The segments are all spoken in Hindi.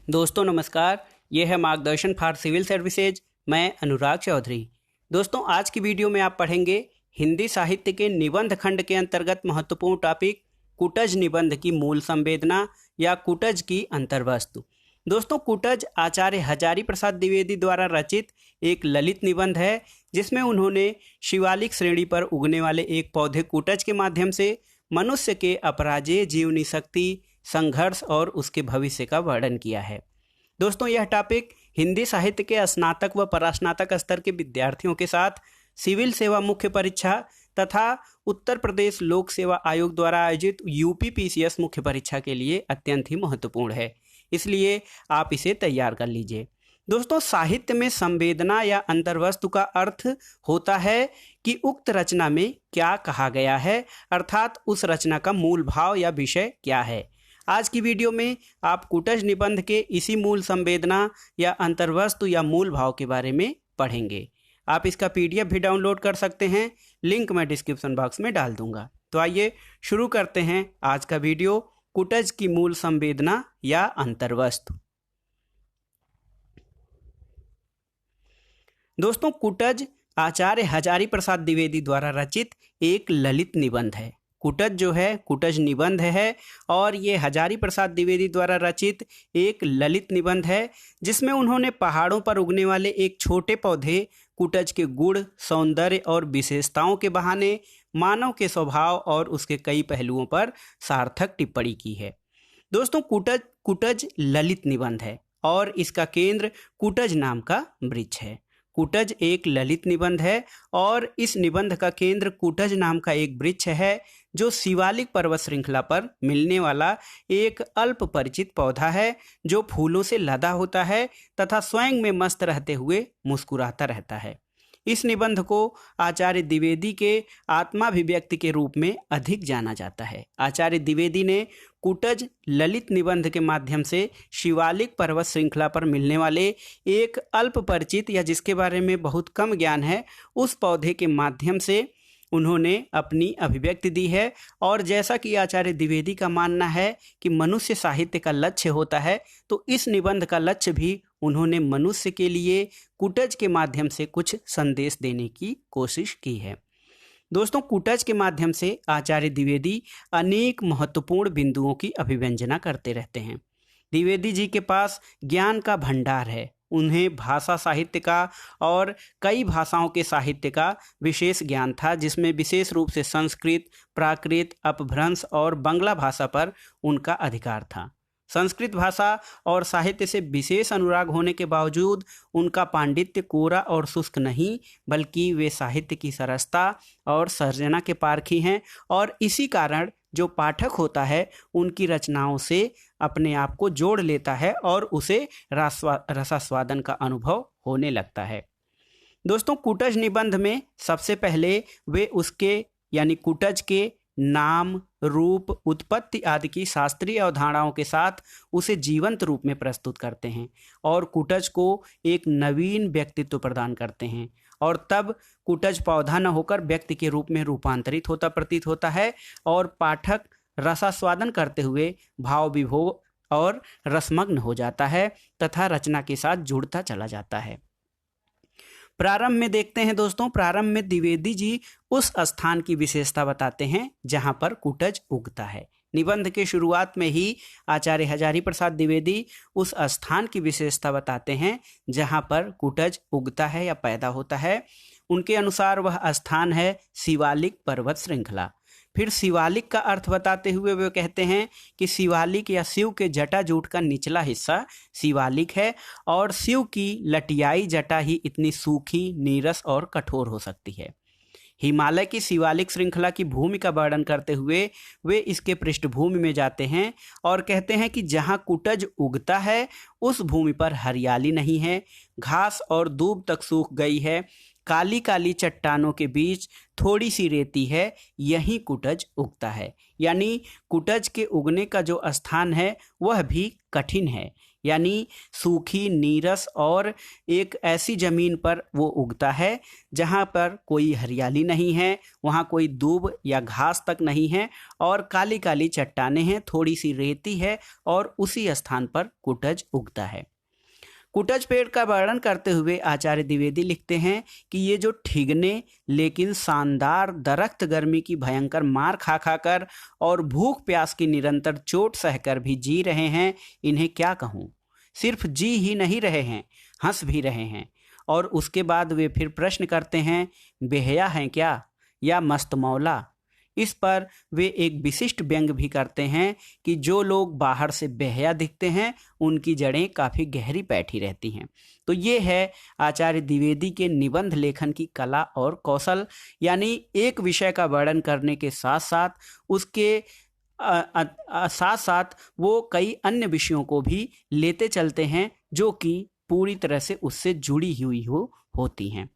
दोस्तों नमस्कार। ये है मार्गदर्शन फॉर सिविल सर्विसेज। मैं अनुराग चौधरी। दोस्तों आज की वीडियो में आप पढ़ेंगे हिंदी साहित्य के निबंध खंड के अंतर्गत महत्वपूर्ण टॉपिक कुटज निबंध की मूल संवेदना या कुटज की अंतर्वस्तु। दोस्तों कुटज आचार्य हजारी प्रसाद द्विवेदी द्वारा रचित एक ललित निबंध है जिसमें उन्होंने शिवालिक श्रेणी पर उगने वाले एक पौधे कुटज के माध्यम से मनुष्य के अपराजेय जीवनी शक्ति, संघर्ष और उसके भविष्य का वर्णन किया है। दोस्तों यह टॉपिक हिंदी साहित्य के स्नातक व परास्नातक स्तर के विद्यार्थियों के साथ सिविल सेवा मुख्य परीक्षा तथा उत्तर प्रदेश लोक सेवा आयोग द्वारा आयोजित यूपीपीसीएस मुख्य परीक्षा के लिए अत्यंत ही महत्वपूर्ण है, इसलिए आप इसे तैयार कर लीजिए। दोस्तों साहित्य में संवेदना या अंतर्वस्तु का अर्थ होता है कि उक्त रचना में क्या कहा गया है, अर्थात उस रचना का मूल भाव या विषय क्या है। आज की वीडियो में आप कुटज निबंध के इसी मूल संवेदना या अंतर्वस्तु या मूल भाव के बारे में पढ़ेंगे। आप इसका पीडीएफ भी डाउनलोड कर सकते हैं, लिंक मैं डिस्क्रिप्शन बॉक्स में डाल दूंगा। तो आइए शुरू करते हैं आज का वीडियो, कुटज की मूल संवेदना या अंतर्वस्तु। दोस्तों कुटज आचार्य हजारी प्रसाद द्विवेदी द्वारा रचित एक ललित निबंध है। कुटज जो है कुटज निबंध है और ये हजारी प्रसाद द्विवेदी द्वारा रचित एक ललित निबंध है जिसमें उन्होंने पहाड़ों पर उगने वाले एक छोटे पौधे कुटज के गुण, सौंदर्य और विशेषताओं के बहाने मानव के स्वभाव और उसके कई पहलुओं पर सार्थक टिप्पणी की है। दोस्तों कुटज ललित निबंध है और इसका केंद्र कुटज नाम का वृक्ष है। कुटज एक ललित निबंध है और इस निबंध का केंद्र कुटज नाम का एक वृक्ष है जो शिवालिक पर्वत श्रृंखला पर मिलने वाला एक अल्प परिचित पौधा है जो फूलों से लदा होता है तथा स्वयं में मस्त रहते हुए मुस्कुराता रहता है। इस निबंध को आचार्य द्विवेदी के आत्माभिव्यक्ति के रूप में अधिक जाना जाता है। आचार्य द्विवेदी ने कुटज ललित निबंध के माध्यम से शिवालिक पर्वत श्रृंखला पर मिलने वाले एक अल्प परिचित या जिसके बारे में बहुत कम ज्ञान है उस पौधे के माध्यम से उन्होंने अपनी अभिव्यक्ति दी है। और जैसा कि आचार्य द्विवेदी का मानना है कि मनुष्य साहित्य का लक्ष्य होता है, तो इस निबंध का लक्ष्य भी उन्होंने मनुष्य के लिए कुटज के माध्यम से कुछ संदेश देने की कोशिश की है। दोस्तों कुटज के माध्यम से आचार्य द्विवेदी अनेक महत्वपूर्ण बिंदुओं की अभिव्यंजना करते रहते हैं। द्विवेदी जी के पास ज्ञान का भंडार है। उन्हें भाषा साहित्य का और कई भाषाओं के साहित्य का विशेष ज्ञान था, जिसमें विशेष रूप से संस्कृत, प्राकृत, अपभ्रंश और बांग्ला भाषा पर उनका अधिकार था। संस्कृत भाषा और साहित्य से विशेष अनुराग होने के बावजूद उनका पांडित्य कोरा और शुष्क नहीं, बल्कि वे साहित्य की सरसता और सर्जना के पारखी हैं और इसी कारण जो पाठक होता है उनकी रचनाओं से अपने आप को जोड़ लेता है और उसे रसास्वादन का अनुभव होने लगता है। दोस्तों कुटज निबंध में सबसे पहले वे उसके यानी कुटज के नाम, रूप, उत्पत्ति आदि की शास्त्रीय अवधारणाओं के साथ उसे जीवंत रूप में प्रस्तुत करते हैं और कुटज को एक नवीन व्यक्तित्व प्रदान करते हैं और तब कुटज पौधा न होकर व्यक्ति के रूप में रूपांतरित होता प्रतीत होता है और पाठक रसास्वादन करते हुए भाव विभोर और रसमग्न हो जाता है तथा रचना के साथ जुड़ता चला जाता है। प्रारंभ में देखते हैं दोस्तों, प्रारंभ में द्विवेदी जी उस स्थान की विशेषता बताते हैं जहां पर कुटज उगता है। निबंध के शुरुआत में ही आचार्य हजारी प्रसाद द्विवेदी उस स्थान की विशेषता बताते हैं जहां पर कुटज उगता है या पैदा होता है। उनके अनुसार वह स्थान है शिवालिक पर्वत श्रृंखला। फिर शिवालिक का अर्थ बताते हुए वे कहते हैं कि शिवालिक या शिव के जटाजूट का निचला हिस्सा शिवालिक है और शिव की लटियाई जटा ही इतनी सूखी, नीरस और कठोर हो सकती है। हिमालय की शिवालिक श्रृंखला की भूमि का वर्णन करते हुए वे इसके पृष्ठभूमि में जाते हैं और कहते हैं कि जहां कुटज उगता है उस भूमि पर हरियाली नहीं है, घास और दूब तक सूख गई है, काली काली चट्टानों के बीच थोड़ी सी रेती है, यहीं कुटज उगता है। यानी कुटज के उगने का जो स्थान है वह भी कठिन है, यानी सूखी, नीरस और एक ऐसी जमीन पर वो उगता है जहाँ पर कोई हरियाली नहीं है, वहाँ कोई दूब या घास तक नहीं है और काली काली चट्टानें हैं, थोड़ी सी रेती है और उसी स्थान पर कुटज उगता है। कुटज पेड़ का वर्णन करते हुए आचार्य द्विवेदी लिखते हैं कि ये जो ठिगने लेकिन शानदार दरख्त गर्मी की भयंकर मार खा खाकर और भूख प्यास की निरंतर चोट सहकर भी जी रहे हैं, इन्हें क्या कहूँ। सिर्फ जी ही नहीं रहे हैं, हंस भी रहे हैं। और उसके बाद वे फिर प्रश्न करते हैं, बेहया हैं क्या या मस्त मौला। इस पर वे एक विशिष्ट व्यंग भी करते हैं कि जो लोग बाहर से बेहया दिखते हैं उनकी जड़ें काफ़ी गहरी बैठी रहती हैं। तो ये है आचार्य द्विवेदी के निबंध लेखन की कला और कौशल, यानी एक विषय का वर्णन करने के साथ साथ उसके साथ साथ वो कई अन्य विषयों को भी लेते चलते हैं जो कि पूरी तरह से उससे जुड़ी हुई होती हैं।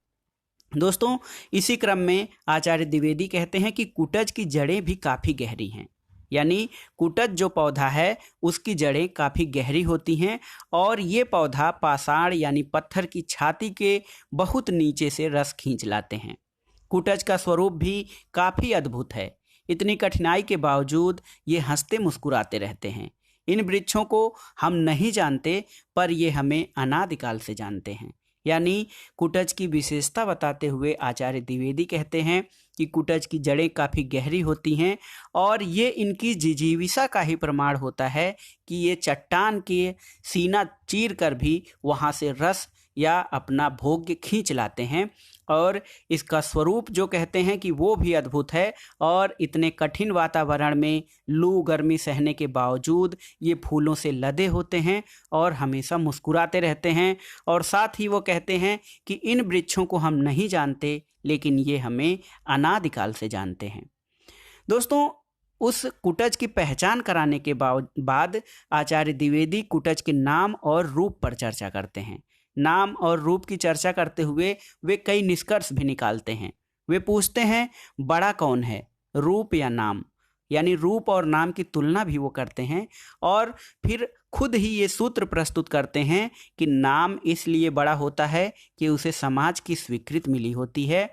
दोस्तों, इसी क्रम में आचार्य द्विवेदी कहते हैं कि कुटज की जड़ें भी काफ़ी गहरी हैं, यानी कुटज जो पौधा है उसकी जड़ें काफ़ी गहरी होती हैं और ये पौधा पाषाण यानी पत्थर की छाती के बहुत नीचे से रस खींच लाते हैं। कुटज का स्वरूप भी काफ़ी अद्भुत है। इतनी कठिनाई के बावजूद ये हंसते मुस्कुराते रहते हैं। इन वृक्षों को हम नहीं जानते पर ये हमें अनादिकाल से जानते हैं। यानी कुटज की विशेषता बताते हुए आचार्य द्विवेदी कहते हैं कि कुटज की जड़ें काफ़ी गहरी होती हैं और ये इनकी जिजीविषा का ही प्रमाण होता है कि ये चट्टान के सीना चीर कर भी वहाँ से रस या अपना भोग्य खींच लाते हैं। और इसका स्वरूप जो कहते हैं कि वो भी अद्भुत है और इतने कठिन वातावरण में लू गर्मी सहने के बावजूद ये फूलों से लदे होते हैं और हमेशा मुस्कुराते रहते हैं। और साथ ही वो कहते हैं कि इन वृक्षों को हम नहीं जानते लेकिन ये हमें अनादिकाल से जानते हैं। दोस्तों, उस कुटज की पहचान कराने के बाद आचार्य द्विवेदी कुटज के नाम और रूप पर चर्चा करते हैं। नाम और रूप की चर्चा करते हुए वे कई निष्कर्ष भी निकालते हैं। वे पूछते हैं, बड़ा कौन है, रूप या नाम? यानी रूप और नाम की तुलना भी वो करते हैं और फिर खुद ही ये सूत्र प्रस्तुत करते हैं कि नाम इसलिए बड़ा होता है कि उसे समाज की स्वीकृति मिली होती है,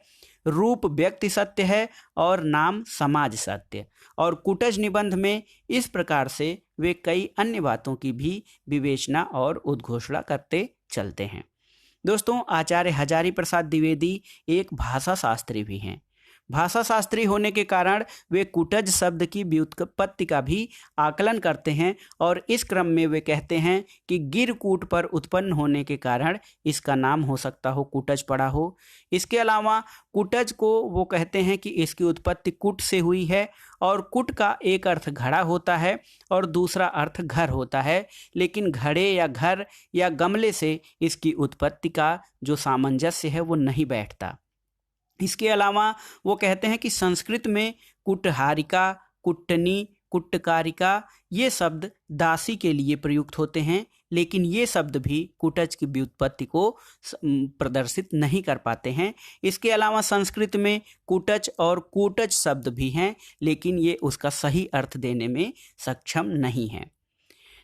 रूप व्यक्ति सत्य है और नाम समाज सत्य। और कुटज निबंध में इस प्रकार से वे कई अन्य बातों की भी विवेचना और उद्घोषणा करते चलते हैं। दोस्तों, आचार्य हजारी प्रसाद द्विवेदी एक भाषा शास्त्री भी हैं। भाषा शास्त्री होने के कारण वे कुटज शब्द की व्युत्पत्ति का भी आकलन करते हैं और इस क्रम में वे कहते हैं कि गिरकूट पर उत्पन्न होने के कारण इसका नाम हो सकता हो कुटज पड़ा हो। इसके अलावा कुटज को वो कहते हैं कि इसकी उत्पत्ति कुट से हुई है और कुट का एक अर्थ घड़ा होता है और दूसरा अर्थ घर होता है, लेकिन घड़े या घर या गमले से इसकी उत्पत्ति का जो सामंजस्य है वो नहीं बैठता। इसके अलावा वो कहते हैं कि संस्कृत में कुटहारिका, कुट्टनी, कुट्टकारिका ये शब्द दासी के लिए प्रयुक्त होते हैं, लेकिन ये शब्द भी कुटज की व्युत्पत्ति को प्रदर्शित नहीं कर पाते हैं। इसके अलावा संस्कृत में कुटच और कूटच शब्द भी हैं, लेकिन ये उसका सही अर्थ देने में सक्षम नहीं हैं।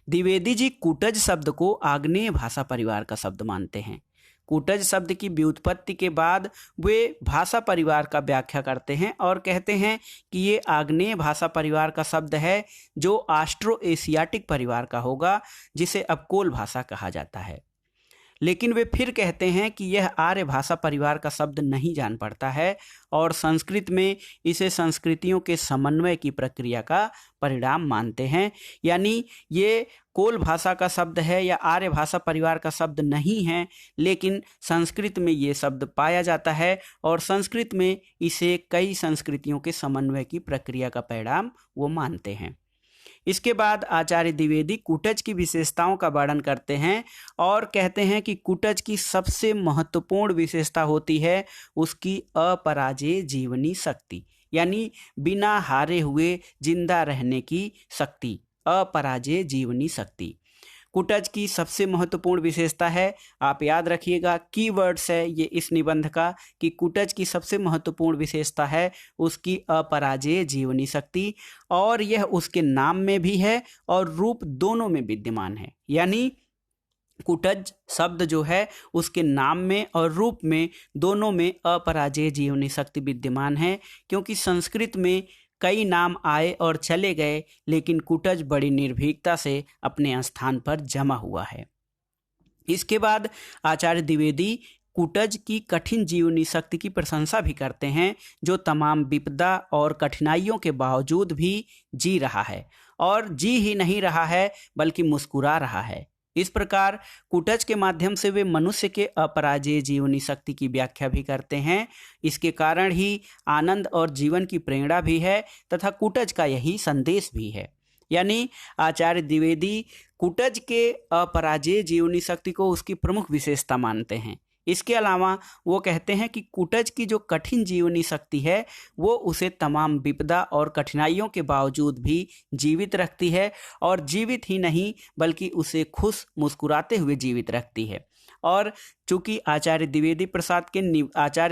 द्विवेदी जी कुटज शब्द को आग्नेय भाषा परिवार का शब्द मानते हैं। कुटज शब्द की व्युत्पत्ति के बाद वे भाषा परिवार का व्याख्या करते हैं और कहते हैं कि ये आग्नेय भाषा परिवार का शब्द है जो ऑस्ट्रो एशियाटिक परिवार का होगा, जिसे अब कोल भाषा कहा जाता है। लेकिन वे फिर कहते हैं कि यह आर्य भाषा परिवार का शब्द नहीं जान पड़ता है और संस्कृत में इसे संस्कृतियों के समन्वय की प्रक्रिया का परिणाम मानते हैं। यानी ये कोल भाषा का शब्द है या आर्य भाषा परिवार का शब्द नहीं है, लेकिन संस्कृत में ये शब्द पाया जाता है और संस्कृत में इसे कई संस्कृतियों के समन्वय की प्रक्रिया का परिणाम वो मानते हैं। इसके बाद आचार्य द्विवेदी कुटज की विशेषताओं का वर्णन करते हैं और कहते हैं कि कुटज की सबसे महत्वपूर्ण विशेषता होती है उसकी अपराजेय जीवनी शक्ति, यानी बिना हारे हुए जिंदा रहने की शक्ति, अपराजेय जीवनी शक्ति। कुटज की सबसे महत्वपूर्ण विशेषता है, आप याद रखिएगा, कीवर्ड्स है ये इस निबंध का, कि कुटज की सबसे महत्वपूर्ण विशेषता है उसकी अपराजेय जीवनी शक्ति, और यह उसके नाम में भी है और रूप दोनों में विद्यमान है। यानी कुटज शब्द जो है उसके नाम में और रूप में दोनों में अपराजेय जीवनी शक्ति विद्यमान है, क्योंकि संस्कृत में कई नाम आए और चले गए, लेकिन कुटज बड़ी निर्भीकता से अपने स्थान पर जमा हुआ है। इसके बाद आचार्य द्विवेदी कुटज की कठिन जीवनी शक्ति की प्रशंसा भी करते हैं, जो तमाम विपदा और कठिनाइयों के बावजूद भी जी रहा है, और जी ही नहीं रहा है बल्कि मुस्कुरा रहा है। इस प्रकार कुटज के माध्यम से वे मनुष्य के अपराजेय जीवनी शक्ति की व्याख्या भी करते हैं। इसके कारण ही आनंद और जीवन की प्रेरणा भी है तथा कुटज का यही संदेश भी है। यानी आचार्य द्विवेदी कुटज के अपराजेय जीवनी शक्ति को उसकी प्रमुख विशेषता मानते हैं। इसके अलावा वो कहते हैं कि कुटज की जो कठिन जीवनी शक्ति है वो उसे तमाम विपदा और कठिनाइयों के बावजूद भी जीवित रखती है, और जीवित ही नहीं बल्कि उसे खुश मुस्कुराते हुए जीवित रखती है। और चूंकि आचार्य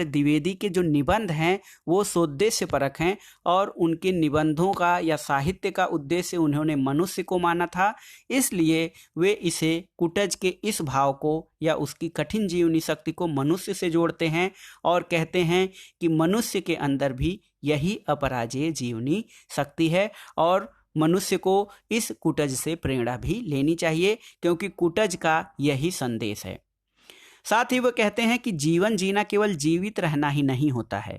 द्विवेदी के जो निबंध हैं वो सोद्देश्य परक हैं, और उनके निबंधों का या साहित्य का उद्देश्य उन्होंने मनुष्य को माना था, इसलिए वे इसे कुटज के इस भाव को या उसकी कठिन जीवनी शक्ति को मनुष्य से जोड़ते हैं और कहते हैं कि मनुष्य के अंदर भी यही अपराजेय जीवनी शक्ति है, और मनुष्य को इस कुटज से प्रेरणा भी लेनी चाहिए, क्योंकि कुटज का यही संदेश है। साथ ही वह कहते हैं कि जीवन जीना केवल जीवित रहना ही नहीं होता है।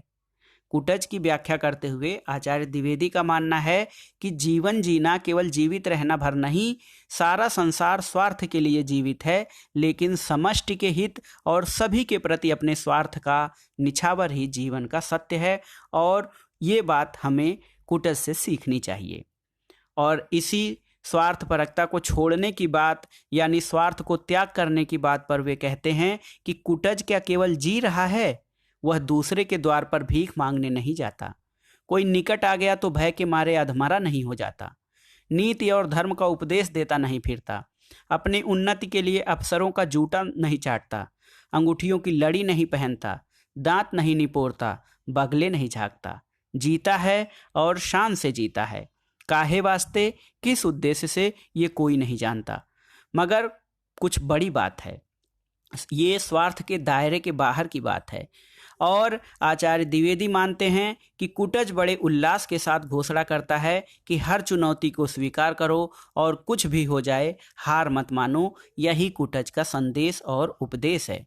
कुटज की व्याख्या करते हुए आचार्य द्विवेदी का मानना है कि जीवन जीना केवल जीवित रहना भर नहीं, सारा संसार स्वार्थ के लिए जीवित है, लेकिन समष्टि के हित और सभी के प्रति अपने स्वार्थ का निछावर ही जीवन का सत्य है, और ये बात हमें कुटज से सीखनी चाहिए। और इसी स्वार्थपरकता को छोड़ने की बात, यानी स्वार्थ को त्याग करने की बात पर वे कहते हैं कि कुटज क्या केवल जी रहा है, वह दूसरे के द्वार पर भीख मांगने नहीं जाता। कोई निकट आ गया तो भय के मारे अधमरा नहीं हो जाता। नीति और धर्म का उपदेश देता नहीं फिरता। अपनी उन्नति के लिए अफसरों का जूता नहीं चाटता। अंगूठियों की लड़ी नहीं पहनता। दांत नहीं निपोड़ता। बगले नहीं झाँकता। जीता है और शान से जीता है। काहे वास्ते, किस उद्देश्य से, ये कोई नहीं जानता, मगर कुछ बड़ी बात है, ये स्वार्थ के दायरे के बाहर की बात है। और आचार्य द्विवेदी मानते हैं कि कुटज बड़े उल्लास के साथ घोषणा करता है कि हर चुनौती को स्वीकार करो और कुछ भी हो जाए हार मत मानो। यही कुटज का संदेश और उपदेश है।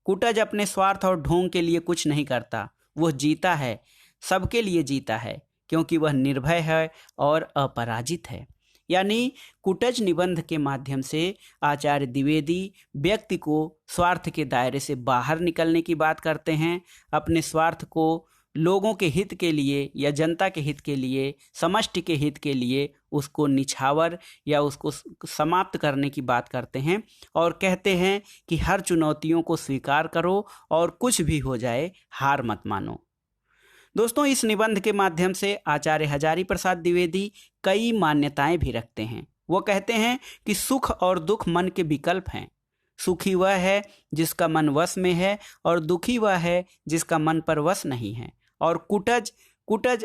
कुटज अपने स्वार्थ और ढोंग के लिए कुछ नहीं करता, वह जीता है, सबके लिए जीता है, क्योंकि वह निर्भय है और अपराजित है। यानी कुटज निबंध के माध्यम से आचार्य द्विवेदी व्यक्ति को स्वार्थ के दायरे से बाहर निकलने की बात करते हैं। अपने स्वार्थ को लोगों के हित के लिए या जनता के हित के लिए, समष्टि के हित के लिए उसको निछावर या उसको समाप्त करने की बात करते हैं, और कहते हैं कि हर चुनौतियों को स्वीकार करो और कुछ भी हो जाए हार मत मानो। दोस्तों, इस निबंध के माध्यम से आचार्य हजारी प्रसाद द्विवेदी कई मान्यताएं भी रखते हैं। वो कहते हैं कि सुख और दुख मन के विकल्प हैं। सुखी वह है जिसका मन वश में है, और दुखी वह है जिसका मन पर वश नहीं है। और कुटज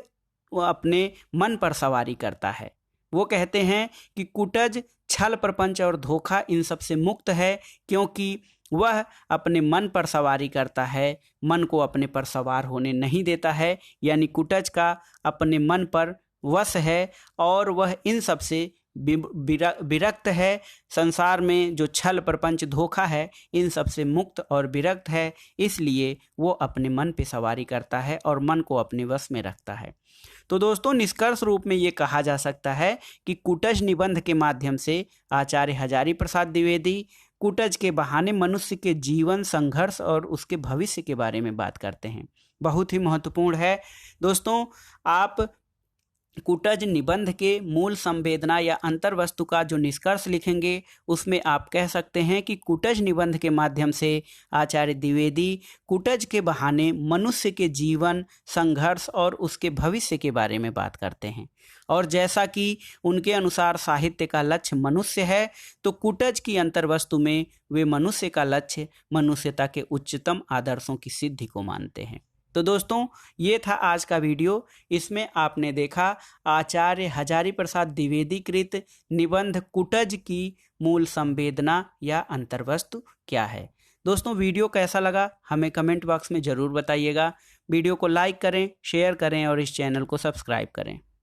अपने मन पर सवारी करता है। वो कहते हैं कि कुटज छल, प्रपंच और धोखा इन सब से मुक्त है, क्योंकि वह अपने मन पर सवारी करता है, मन को अपने पर सवार होने नहीं देता है। यानी कुटज का अपने मन पर वश है और वह इन सब से विरक्त है। संसार में जो छल, प्रपंच, धोखा है, इन सब से मुक्त और विरक्त है, इसलिए वो अपने मन पे सवारी करता है और मन को अपने वश में रखता है। तो दोस्तों, निष्कर्ष रूप में ये कहा जा सकता है कि कुटज निबंध के माध्यम से आचार्य हजारी प्रसाद द्विवेदी कुटज के बहाने मनुष्य के जीवन, संघर्ष और उसके भविष्य के बारे में बात करते हैं। बहुत ही महत्वपूर्ण है दोस्तों। आप कुटज निबंध के मूल संवेदना या अंतर्वस्तु का जो निष्कर्ष लिखेंगे, उसमें आप कह सकते हैं कि कुटज निबंध के माध्यम से आचार्य द्विवेदी कुटज के बहाने मनुष्य के जीवन, संघर्ष और उसके भविष्य के बारे में बात करते हैं। और जैसा कि उनके अनुसार साहित्य का लक्ष्य मनुष्य है, तो कुटज की अंतर्वस्तु में वे मनुष्य का लक्ष्य मनुष्यता के उच्चतम आदर्शों की सिद्धि को मानते हैं। तो दोस्तों, ये था आज का वीडियो। इसमें आपने देखा आचार्य हजारी प्रसाद द्विवेदी कृत निबंध कुटज की मूल संवेदना या अंतर्वस्तु क्या है। दोस्तों, वीडियो कैसा लगा हमें कमेंट बॉक्स में ज़रूर बताइएगा। वीडियो को लाइक करें, शेयर करें और इस चैनल को सब्सक्राइब करें।